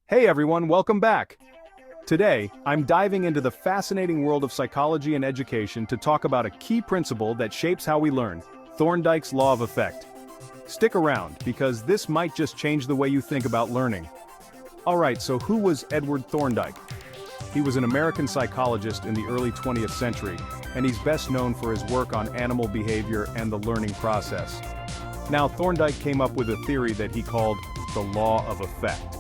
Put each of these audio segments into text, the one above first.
Hey everyone, welcome back! Today, I'm diving into the fascinating world of psychology and education to talk about a key principle that shapes how we learn, Thorndike's law of effect. Stick around, because this might just change the way you think about learning. Alright, so who was Edward Thorndike? He was an American psychologist in the early 20th century, and he's best known for his work on animal behavior and the learning process. Now, Thorndike came up with a theory that he called the law of effect.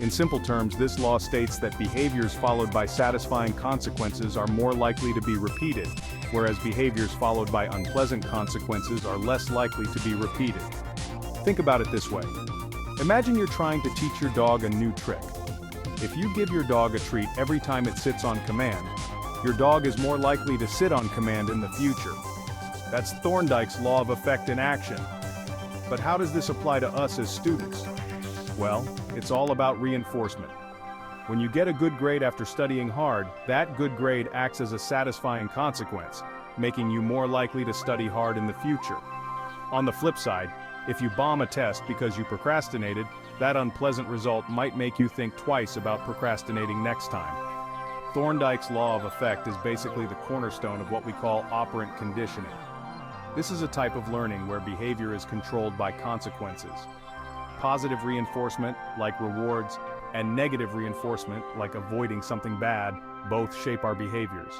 In simple terms, this law states that behaviors followed by satisfying consequences are more likely to be repeated, whereas behaviors followed by unpleasant consequences are less likely to be repeated. Think about it this way. Imagine you're trying to teach your dog a new trick. If you give your dog a treat every time it sits on command, your dog is more likely to sit on command in the future. That's Thorndike's law of effect in action. But how does this apply to us as students? Well, it's all about reinforcement. When you get a good grade after studying hard, that good grade acts as a satisfying consequence, making you more likely to study hard in the future. On the flip side, if you bomb a test because you procrastinated, that unpleasant result might make you think twice about procrastinating next time. Thorndike's law of effect is basically the cornerstone of what we call operant conditioning. This is a type of learning where behavior is controlled by consequences. Positive reinforcement, like rewards, and negative reinforcement, like avoiding something bad, both shape our behaviors.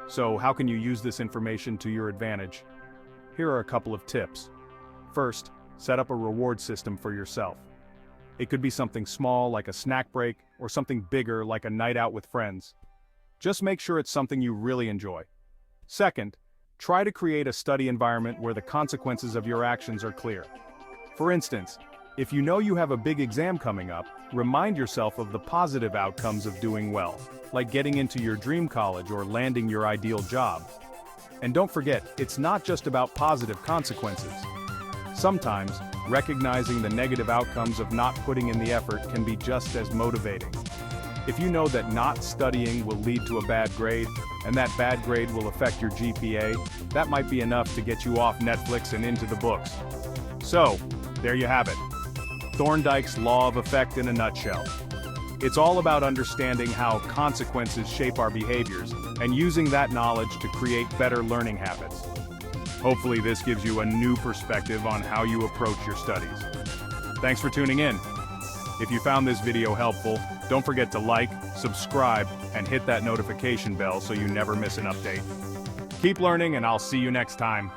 So how can you use this information to your advantage? Here are a couple of tips. First, set up a reward system for yourself. It could be something small like a snack break, or something bigger like a night out with friends. Just make sure it's something you really enjoy. Second, try to create a study environment where the consequences of your actions are clear. For instance, if you know you have a big exam coming up, remind yourself of the positive outcomes of doing well, like getting into your dream college or landing your ideal job. And don't forget, it's not just about positive consequences. Sometimes, recognizing the negative outcomes of not putting in the effort can be just as motivating. If you know that not studying will lead to a bad grade, and that bad grade will affect your GPA, that might be enough to get you off Netflix and into the books. So, there you have it. Thorndike's law of effect in a nutshell. It's all about understanding how consequences shape our behaviors and using that knowledge to create better learning habits. Hopefully this gives you a new perspective on how you approach your studies. Thanks for tuning in. If you found this video helpful, don't forget to like, subscribe, and hit that notification bell so you never miss an update. Keep learning and I'll see you next time.